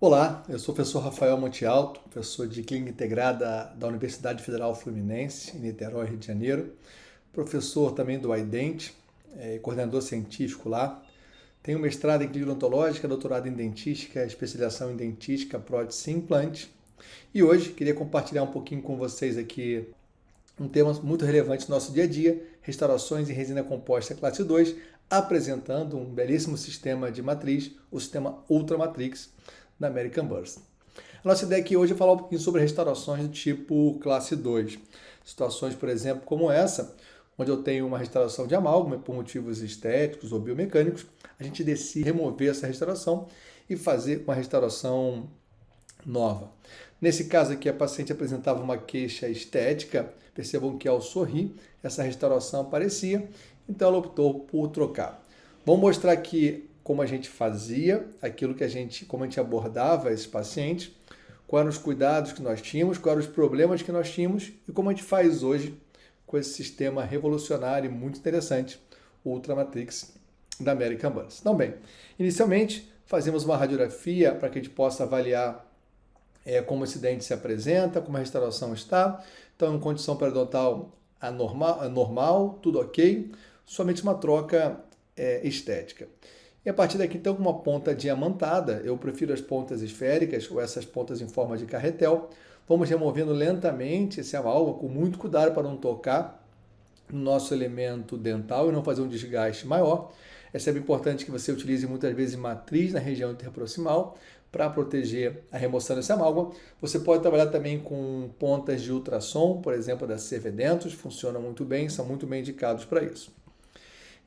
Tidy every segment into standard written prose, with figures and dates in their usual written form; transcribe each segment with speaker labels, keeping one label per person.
Speaker 1: Olá, eu sou o professor Rafael Monte Alto, professor de Clínica Integrada da Universidade Federal Fluminense, em Niterói, Rio de Janeiro, professor também do Aidente, coordenador científico lá. Tenho mestrado em Clínica Odontológica, doutorado em Dentística, especialização em Dentística, prótese e implante. E hoje queria compartilhar um pouquinho com vocês aqui um tema muito relevante no nosso dia a dia, restaurações em resina composta classe 2, apresentando um belíssimo sistema de matriz, o sistema Ultramatrix da American Burst. A nossa ideia aqui hoje é falar um pouquinho sobre restaurações do tipo classe 2. Situações, por exemplo, como essa, onde eu tenho uma restauração de amálgama por motivos estéticos ou biomecânicos, a gente decide remover essa restauração e fazer uma restauração nova. Nesse caso aqui, a paciente apresentava uma queixa estética, percebam que ao sorrir, essa restauração aparecia, então ela optou por trocar. Vamos mostrar aqui como a gente fazia, como a gente abordava esses pacientes, quais eram os cuidados que nós tínhamos, quais eram os problemas que nós tínhamos e como a gente faz hoje com esse sistema revolucionário e muito interessante, o Ultramatrix da American Burst. Então, bem, inicialmente fazemos uma radiografia para que a gente possa avaliar como esse dente se apresenta, como a restauração está. Então, em condição periodontal normal, tudo ok, somente uma troca estética. E a partir daqui, então, com uma ponta diamantada, eu prefiro as pontas esféricas ou essas pontas em forma de carretel, vamos removendo lentamente esse amálgama com muito cuidado para não tocar no nosso elemento dental e não fazer um desgaste maior. É sempre importante que você utilize muitas vezes matriz na região interproximal para proteger a remoção desse amálgama. Você pode trabalhar também com pontas de ultrassom, por exemplo, da Servedentos, funcionam muito bem, são muito bem indicados para isso.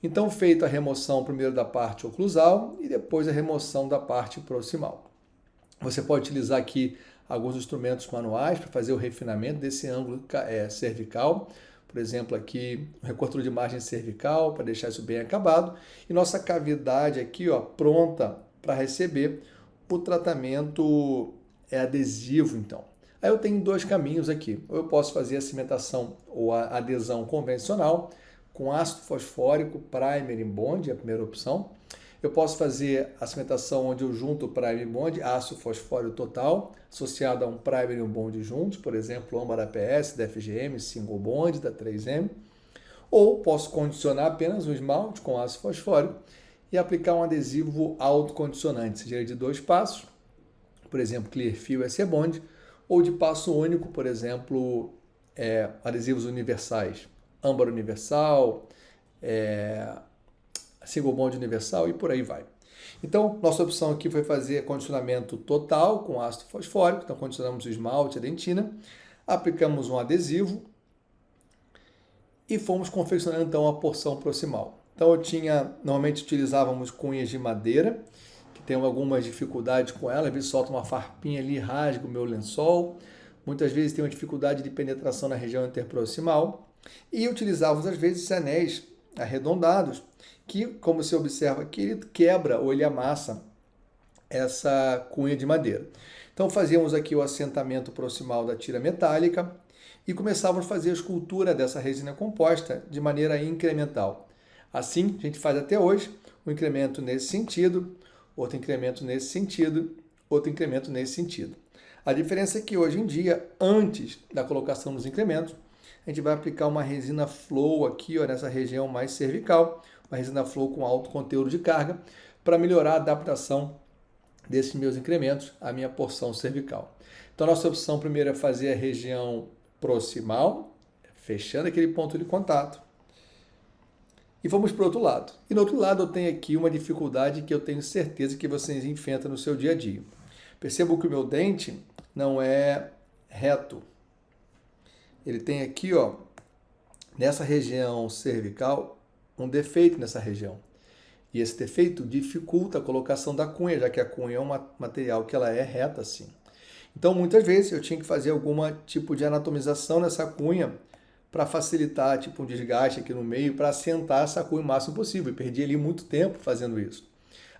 Speaker 1: Então, feita a remoção primeiro da parte oclusal e depois a remoção da parte proximal. Você pode utilizar aqui alguns instrumentos manuais para fazer o refinamento desse ângulo cervical. Por exemplo, aqui o recortador de margem cervical para deixar isso bem acabado. E nossa cavidade aqui, ó, pronta para receber o tratamento adesivo, então. Aí eu tenho dois caminhos aqui. Ou eu posso fazer a cimentação ou a adesão convencional, com ácido fosfórico, primer em bond, é a primeira opção. Eu posso fazer a cimentação onde eu junto o primer em bond, ácido fosfórico total, associado a um primer e um bond juntos, por exemplo, âmbar APS, da FGM, single bond, da 3M. Ou posso condicionar apenas um esmalte com ácido fosfórico e aplicar um adesivo autocondicionante, seja de 2 passos, por exemplo, Clearfield SC Bond, ou de passo único, por exemplo, adesivos universais, âmbar universal, single bond universal e por aí vai. Então, nossa opção aqui foi fazer condicionamento total com ácido fosfórico. Então, condicionamos o esmalte, a dentina, aplicamos um adesivo e fomos confeccionando então a porção proximal. Então, normalmente utilizávamos cunhas de madeira, que tem algumas dificuldades com ela, às vezes solta uma farpinha ali, rasga o meu lençol. Muitas vezes tem uma dificuldade de penetração na região interproximal. E utilizávamos, às vezes, anéis arredondados, que, como você observa aqui, ele quebra ou ele amassa essa cunha de madeira. Então, fazíamos aqui o assentamento proximal da tira metálica e começávamos a fazer a escultura dessa resina composta de maneira incremental. Assim, a gente faz até hoje um incremento nesse sentido, outro incremento nesse sentido, outro incremento nesse sentido. A diferença é que hoje em dia, antes da colocação dos incrementos, a gente vai aplicar uma resina flow aqui, ó, nessa região mais cervical, uma resina flow com alto conteúdo de carga, para melhorar a adaptação desses meus incrementos à minha porção cervical. Então, a nossa opção primeiro é fazer a região proximal, fechando aquele ponto de contato, e vamos para o outro lado. E no outro lado eu tenho aqui uma dificuldade que eu tenho certeza que vocês enfrentam no seu dia a dia. Percebam que o meu dente não é reto. Ele tem aqui, ó, nessa região cervical, um defeito nessa região. E esse defeito dificulta a colocação da cunha, já que a cunha é um material que ela é reta assim. Então, muitas vezes, eu tinha que fazer algum tipo de anatomização nessa cunha para facilitar, tipo um desgaste aqui no meio, para assentar essa cunha o máximo possível. E perdi ali muito tempo fazendo isso,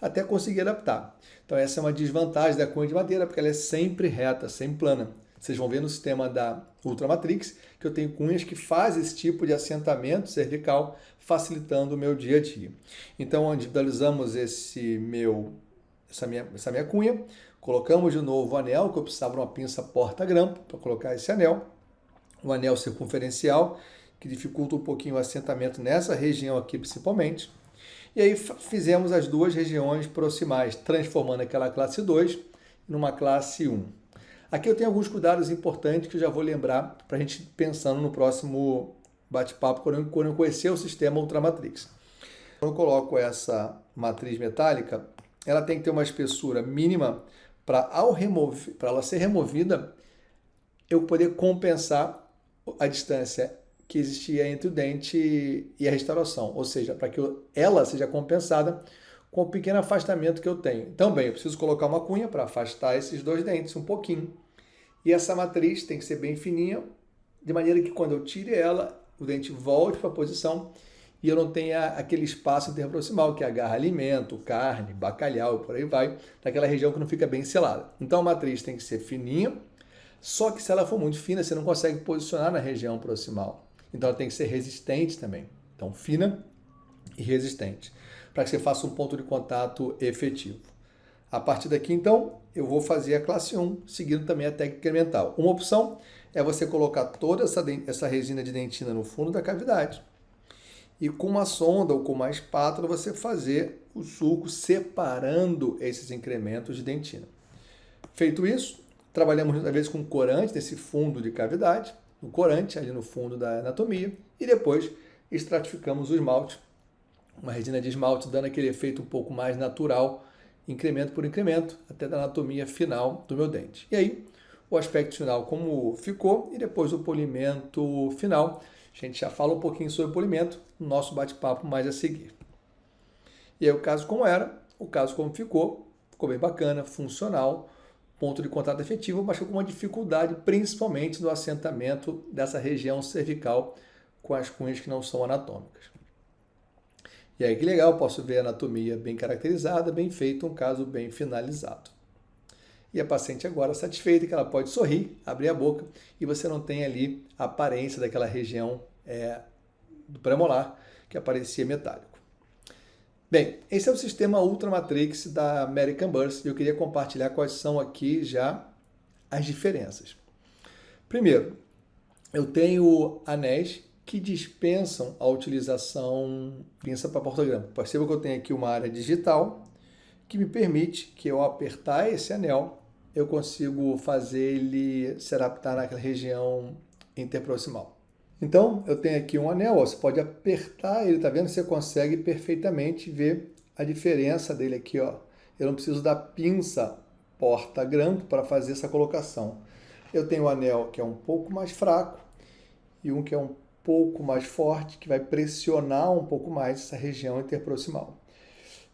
Speaker 1: até conseguir adaptar. Então, essa é uma desvantagem da cunha de madeira, porque ela é sempre reta, sempre plana. Vocês vão ver no sistema da Ultramatrix que eu tenho cunhas que fazem esse tipo de assentamento cervical, facilitando o meu dia a dia. Então, individualizamos esse essa minha cunha, colocamos de novo o anel, que eu precisava de uma pinça porta-grampo para colocar esse anel, o anel circunferencial, que dificulta um pouquinho o assentamento nessa região aqui principalmente. E aí fizemos as duas regiões proximais, transformando aquela classe 2 numa classe 1. Aqui eu tenho alguns cuidados importantes que eu já vou lembrar para a gente pensando no próximo bate-papo quando eu conhecer o sistema Ultramatrix. Quando eu coloco essa matriz metálica, ela tem que ter uma espessura mínima para ela ser removida, eu poder compensar a distância que existia entre o dente e a restauração, ou seja, para que ela seja compensada com o pequeno afastamento que eu tenho. Também eu preciso colocar uma cunha para afastar esses dois dentes um pouquinho. E essa matriz tem que ser bem fininha, de maneira que quando eu tire ela, o dente volte para a posição e eu não tenha aquele espaço interproximal que agarra alimento, carne, bacalhau, por aí vai, naquela região que não fica bem selada. Então a matriz tem que ser fininha, só que se ela for muito fina, você não consegue posicionar na região proximal. Então ela tem que ser resistente também. Então fina e resistente, para que você faça um ponto de contato efetivo. A partir daqui, então, eu vou fazer a classe 1, seguindo também a técnica incremental. Uma opção é você colocar toda essa resina de dentina no fundo da cavidade e com uma sonda ou com uma espátula você fazer o sulco separando esses incrementos de dentina. Feito isso, trabalhamos às vezes com corante nesse fundo de cavidade, no corante ali no fundo da anatomia, e depois estratificamos o esmalte, uma resina de esmalte dando aquele efeito um pouco mais natural, incremento por incremento, até da anatomia final do meu dente. E aí, o aspecto final como ficou e depois o polimento final. A gente já fala um pouquinho sobre o polimento no nosso bate-papo mais a seguir. E aí o caso como era, o caso como ficou bem bacana, funcional, ponto de contato efetivo, mas com uma dificuldade principalmente no assentamento dessa região cervical com as cunhas que não são anatômicas. E aí que legal, posso ver a anatomia bem caracterizada, bem feito, um caso bem finalizado. E a paciente agora satisfeita que ela pode sorrir, abrir a boca e você não tem ali a aparência daquela região do premolar que aparecia metálico. Bem, esse é o sistema Ultramatrix da American Burst e eu queria compartilhar quais são aqui já as diferenças. Primeiro, eu tenho anéis que dispensam a utilização pinça para porta-grampo. Perceba que eu tenho aqui uma área digital que me permite que eu apertar esse anel, eu consigo fazer ele se adaptar naquela região interproximal. Então, eu tenho aqui um anel, você pode apertar ele, tá vendo? Você consegue perfeitamente ver a diferença dele aqui, ó. Eu não preciso da pinça porta-grampo para fazer essa colocação. Eu tenho um anel que é um pouco mais fraco e um que é um pouco mais forte, que vai pressionar um pouco mais essa região interproximal.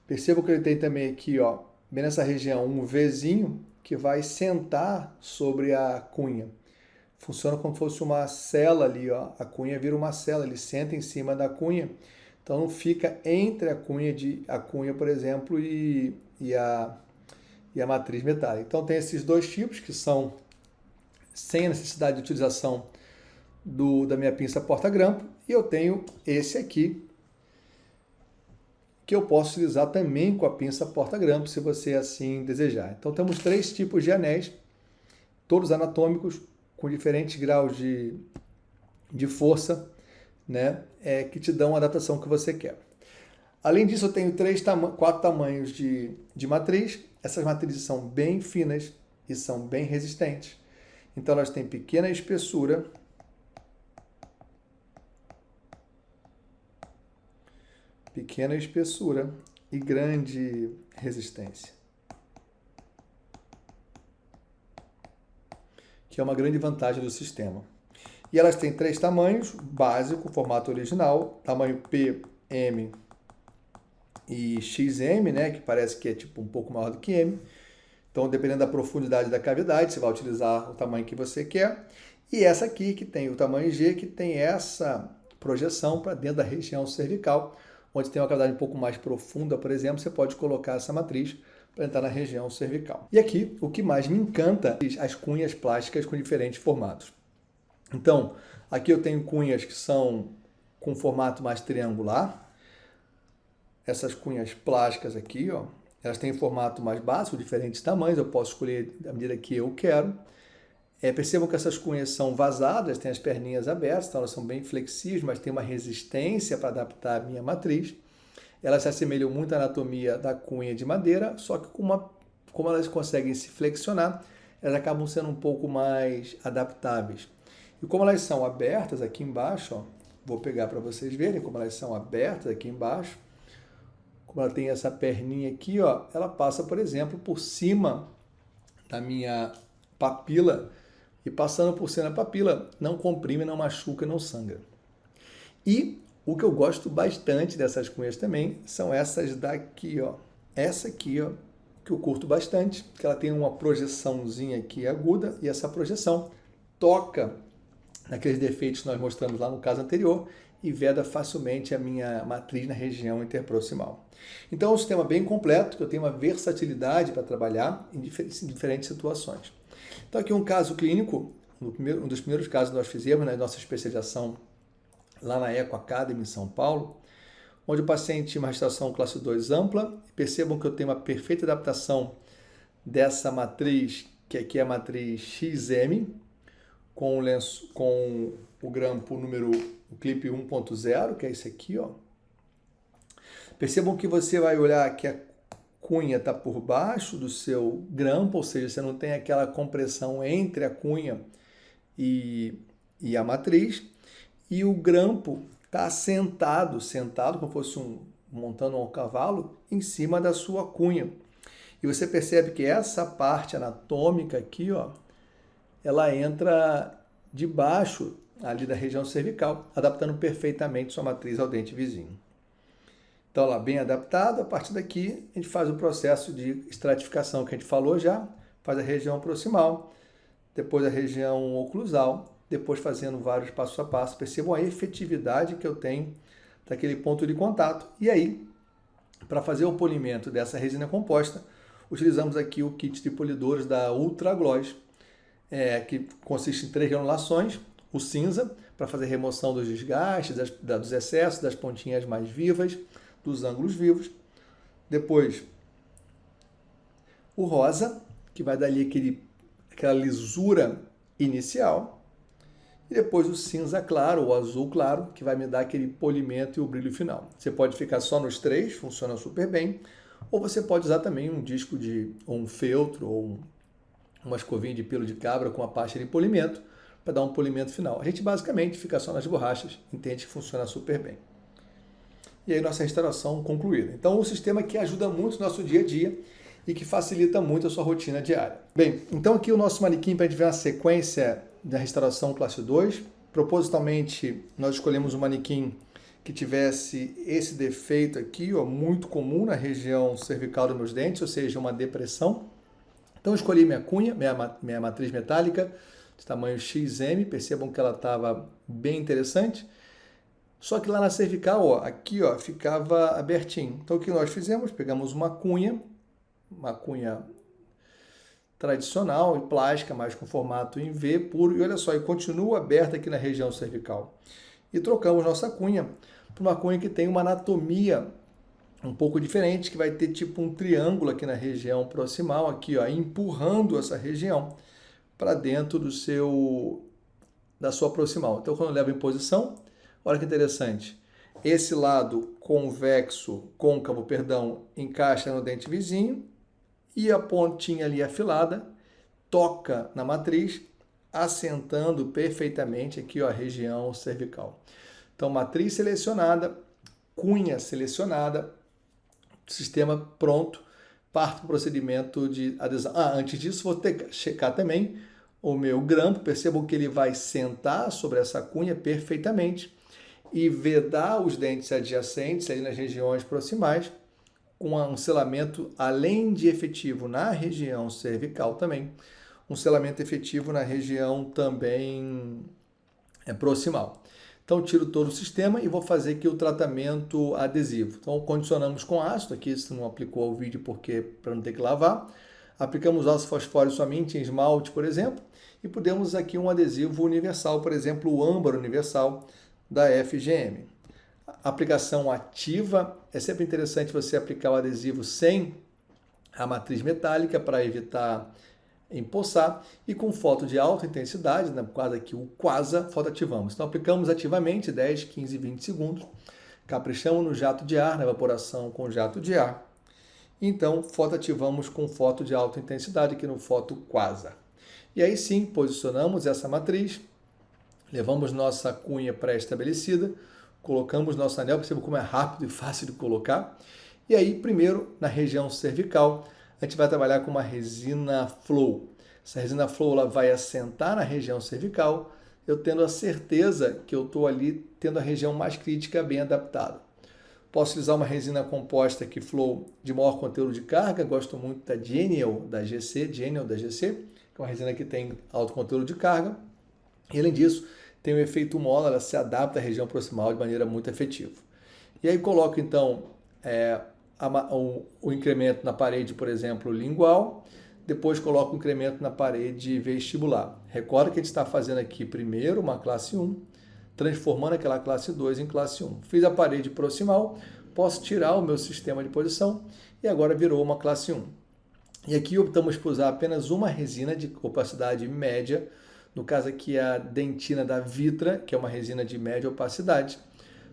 Speaker 1: Perceba que ele tem também aqui, ó, bem nessa região, um Vzinho que vai sentar sobre a cunha. Funciona como se fosse uma cela ali, ó. A cunha vira uma cela, ele senta em cima da cunha. Então não fica entre a cunha, por exemplo, e a matriz metálica. Então tem esses dois tipos que são sem a necessidade de utilização da minha pinça porta-grampo, e eu tenho esse aqui que eu posso utilizar também com a pinça porta-grampo, se você assim desejar. Então temos três tipos de anéis, todos anatômicos, com diferentes graus de força, né, que te dão a adaptação que você quer. Além disso, eu tenho 4 tamanhos de matriz. Essas matrizes são bem finas e são bem resistentes. Então elas têm pequena espessura, e grande resistência, que é uma grande vantagem do sistema. E elas têm 3 tamanhos, básico, formato original, tamanho P, M e XM, né, que parece que é tipo um pouco maior do que M. Então, dependendo da profundidade da cavidade, você vai utilizar o tamanho que você quer. E essa aqui, que tem o tamanho G, que tem essa projeção para dentro da região cervical, onde tem uma cavidade um pouco mais profunda, por exemplo, você pode colocar essa matriz para entrar na região cervical. E aqui, o que mais me encanta, as cunhas plásticas com diferentes formatos. Então, aqui eu tenho cunhas que são com formato mais triangular. Essas cunhas plásticas aqui, ó, Elas têm formato mais básico, diferentes tamanhos, eu posso escolher da medida que eu quero. Percebam que essas cunhas são vazadas, têm as perninhas abertas, então elas são bem flexíveis, mas tem uma resistência para adaptar a minha matriz. Elas se assemelham muito à anatomia da cunha de madeira, só que como elas conseguem se flexionar, elas acabam sendo um pouco mais adaptáveis. E como elas são abertas aqui embaixo, ó, vou pegar para vocês verem como elas são abertas aqui embaixo. Como ela tem essa perninha aqui, ó, ela passa, por exemplo, por cima da minha papila, e passando por cima da papila, não comprime, não machuca, não sangra. E o que eu gosto bastante dessas cunhas também são essas daqui, ó. Essa aqui, ó, que eu curto bastante, que ela tem uma projeçãozinha aqui aguda, e essa projeção toca naqueles defeitos que nós mostramos lá no caso anterior e veda facilmente a minha matriz na região interproximal. Então é um sistema bem completo, que eu tenho uma versatilidade para trabalhar em diferentes situações. Então aqui um caso clínico, um dos primeiros casos que nós fizemos na nossa especialização lá na Eco Academy em São Paulo, onde o paciente tinha uma restauração classe 2 ampla. Percebam que eu tenho uma perfeita adaptação dessa matriz, que aqui é a matriz XM, com o grampo o clipe 1.0, que é esse aqui, ó. Percebam que você vai olhar que a cunha está por baixo do seu grampo, ou seja, você não tem aquela compressão entre a cunha e a matriz, e o grampo está sentado como fosse montando um cavalo, em cima da sua cunha. E você percebe que essa parte anatômica aqui, ó, ela entra debaixo ali da região cervical, adaptando perfeitamente sua matriz ao dente vizinho. Então, lá bem adaptado, a partir daqui a gente faz o processo de estratificação que a gente falou já, faz a região proximal, depois a região oclusal, depois fazendo vários passos a passo. Percebam a efetividade que eu tenho daquele ponto de contato. E aí, para fazer o polimento dessa resina composta, utilizamos aqui o kit de polidores da Ultra Gloss, que consiste em 3 granulações, o cinza, para fazer remoção dos desgastes, dos excessos, das pontinhas mais vivas, dos ângulos vivos. Depois, o rosa, que vai dar ali aquela lisura inicial. E depois o cinza claro, ou azul claro, que vai me dar aquele polimento e o brilho final. Você pode ficar só nos 3, funciona super bem. Ou você pode usar também um disco ou um feltro, ou uma escovinha de pelo de cabra com a pasta de polimento, para dar um polimento final. A gente basicamente fica só nas borrachas, entende que funciona super bem. E aí nossa restauração concluída. Então um sistema que ajuda muito no nosso dia a dia e que facilita muito a sua rotina diária. Bem, então aqui o nosso manequim para a gente ver uma sequência da restauração classe 2. Propositalmente nós escolhemos um manequim que tivesse esse defeito aqui, ó, muito comum na região cervical dos meus dentes, ou seja, uma depressão. Então eu escolhi minha cunha, minha matriz metálica, de tamanho XM, percebam que ela estava bem interessante. Só que lá na cervical, ó, aqui ó, ficava abertinho. Então o que nós fizemos? Pegamos uma cunha tradicional e plástica, mas com formato em V puro, e olha só, e continua aberta aqui na região cervical. E trocamos nossa cunha por uma cunha que tem uma anatomia um pouco diferente, que vai ter tipo um triângulo aqui na região proximal, aqui ó, empurrando essa região para dentro da sua proximal. Então quando eu levo em posição, olha que interessante, esse lado côncavo, encaixa no dente vizinho, e a pontinha ali afilada toca na matriz, assentando perfeitamente aqui ó, a região cervical. Então, matriz selecionada, cunha selecionada, sistema pronto, parto para o procedimento de adesão. Antes disso, vou ter que checar também o meu grampo. Percebam que ele vai sentar sobre essa cunha perfeitamente e vedar os dentes adjacentes ali nas regiões proximais, com um selamento, além de efetivo na região cervical também, um selamento efetivo na região também proximal. Então, tiro todo o sistema e vou fazer aqui o tratamento adesivo. Então, condicionamos com ácido, aqui isso não aplicou ao vídeo para não ter que lavar. Aplicamos ácido fosfórico somente em esmalte, por exemplo, e podemos aqui um adesivo universal, por exemplo, o âmbar universal da FGM. Aplicação ativa, é sempre interessante você aplicar o adesivo sem a matriz metálica para evitar empoçar e com foto de alta intensidade, no caso aqui o quasa, fotoativamos. Então aplicamos ativamente 10, 15, 20 segundos, caprichamos no jato de ar, na evaporação com jato de ar. Então fotoativamos com foto de alta intensidade aqui no foto quasa. E aí sim, posicionamos essa matriz, levamos nossa cunha pré-estabelecida, colocamos nosso anel, perceba como é rápido e fácil de colocar. E aí, primeiro, na região cervical, a gente vai trabalhar com uma resina flow. Essa resina flow ela vai assentar na região cervical, eu tendo a certeza que eu estou ali tendo a região mais crítica bem adaptada. Posso utilizar uma resina composta aqui flow de maior conteúdo de carga, gosto muito da Genial da GC, que é uma resina que tem alto conteúdo de carga. E além disso, tem o efeito mola, ela se adapta à região proximal de maneira muito efetiva. E aí coloco então o incremento na parede, por exemplo, lingual, depois coloco o incremento na parede vestibular. Recorda que a gente está fazendo aqui primeiro uma classe 1, transformando aquela classe 2 em classe 1. Fiz a parede proximal, posso tirar o meu sistema de posição e agora virou uma classe 1. E aqui optamos por usar apenas uma resina de opacidade média, no caso aqui a dentina da Vitra, que é uma resina de média opacidade.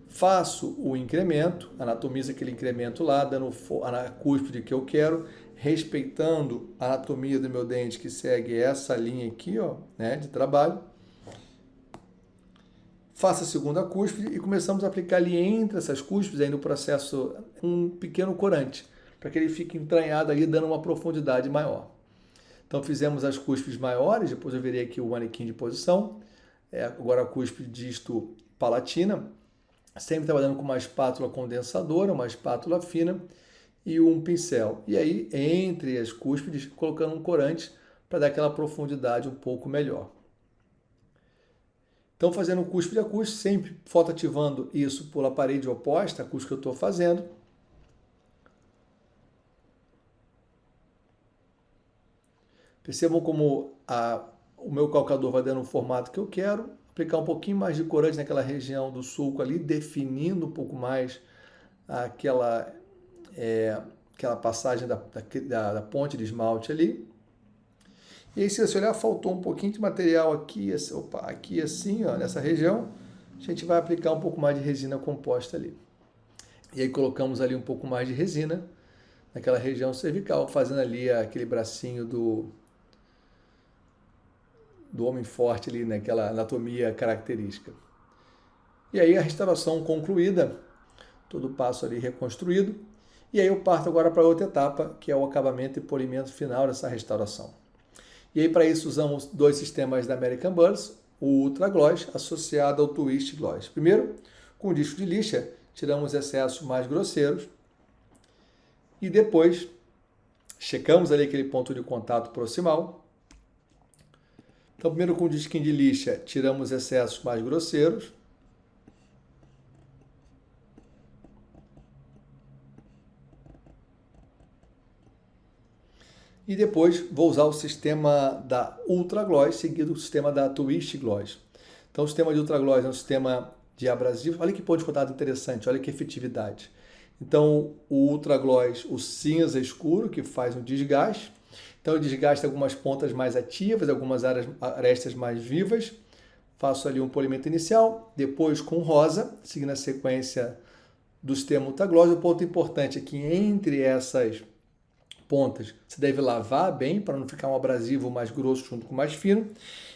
Speaker 1: Faço o incremento, anatomizo aquele incremento lá, dando a cúspide que eu quero, respeitando a anatomia do meu dente, que segue essa linha aqui, ó, né, de trabalho. Faço a segunda cúspide e começamos a aplicar ali entre essas cúspides, aí no processo, um pequeno corante, para que ele fique entranhado ali, dando uma profundidade maior. Então fizemos as cúspides maiores, depois eu virei aqui o manequim de posição, agora a cúspide disto palatina, sempre trabalhando com uma espátula condensadora, uma espátula fina e um pincel. E aí, entre as cúspides, colocando um corante para dar aquela profundidade um pouco melhor. Então, fazendo cúspide a cúspide, sempre fotoativando isso pela parede oposta, a cúspide que eu estou fazendo. Percebam como o meu calcador vai dando o formato que eu quero. Aplicar um pouquinho mais de corante naquela região do sulco ali, definindo um pouco mais aquela passagem da ponte de esmalte ali. E aí, se você olhar, faltou um pouquinho de material aqui, aqui assim, ó, nessa região. A gente vai aplicar um pouco mais de resina composta ali. E aí colocamos ali um pouco mais de resina naquela região cervical, fazendo ali aquele bracinho do homem forte ali, naquela anatomia característica. E aí a restauração concluída, todo o passo ali reconstruído, e aí eu parto agora para outra etapa, que é o acabamento e polimento final dessa restauração. E aí para isso usamos dois sistemas da American Burrs, o Ultra Gloss associado ao Twist Gloss. Primeiro, com o disco de lixa, tiramos excessos mais grosseiros, e depois checamos ali aquele ponto de contato proximal. Então, primeiro com o disquinho de lixa, tiramos excessos mais grosseiros. E depois vou usar o sistema da Ultra Gloss, seguido do sistema da Twist Gloss. Então, o sistema de Ultra Gloss é um sistema de abrasivo. Olha que ponto de contato interessante, olha que efetividade. Então, o Ultra Gloss, o cinza escuro, que faz um desgaste. Então, eu desgasto algumas pontas mais ativas, algumas arestas mais vivas. Faço ali um polimento inicial, depois com rosa, seguindo a sequência do sistema Ultra Gloss. O ponto importante é que entre essas pontas você deve lavar bem, para não ficar um abrasivo mais grosso junto com o mais fino.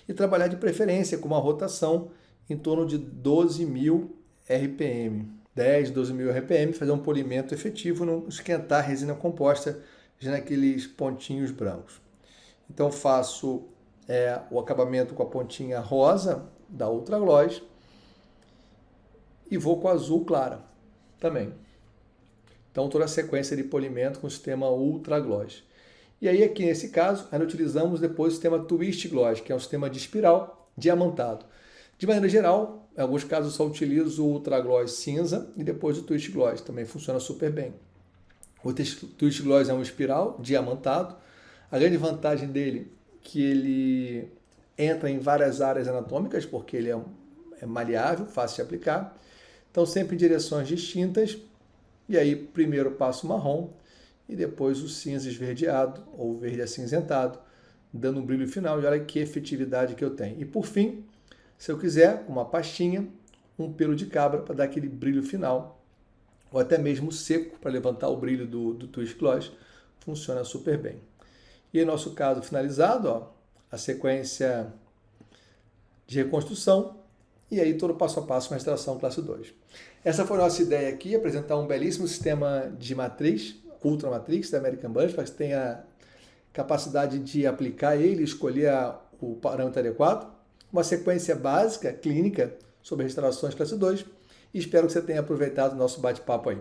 Speaker 1: E trabalhar de preferência com uma rotação em torno de 12.000 RPM. 10, 12.000 RPM, fazer um polimento efetivo, não esquentar a resina composta já naqueles pontinhos brancos. Então faço o acabamento com a pontinha rosa da Ultra Gloss e vou com a azul clara também. Então toda a sequência de polimento com o sistema Ultra Gloss. E aí aqui nesse caso, ainda utilizamos depois o sistema Twist Gloss, que é um sistema de espiral diamantado. De maneira geral, em alguns casos eu só utilizo o Ultra Gloss cinza e depois o Twist Gloss, também funciona super bem. O Twist Gloss é um espiral diamantado. A grande vantagem dele é que ele entra em várias áreas anatômicas, porque ele é maleável, fácil de aplicar. Então sempre em direções distintas. E aí primeiro passo marrom e depois o cinza esverdeado ou verde acinzentado, dando um brilho final, e olha que efetividade que eu tenho. E por fim, se eu quiser, uma pastinha, um pelo de cabra para dar aquele brilho final, ou até mesmo seco para levantar o brilho do Twist Gloss, funciona super bem. E em nosso caso finalizado, ó, a sequência de reconstrução e aí todo passo a passo com a extração classe 2. Essa foi a nossa ideia aqui, apresentar um belíssimo sistema de matriz, Ultra Matrix da American Buzz, para que você tenha capacidade de aplicar ele, escolher o parâmetro adequado, uma sequência básica, clínica, sobre restaurações classe 2, e espero que você tenha aproveitado o nosso bate-papo aí.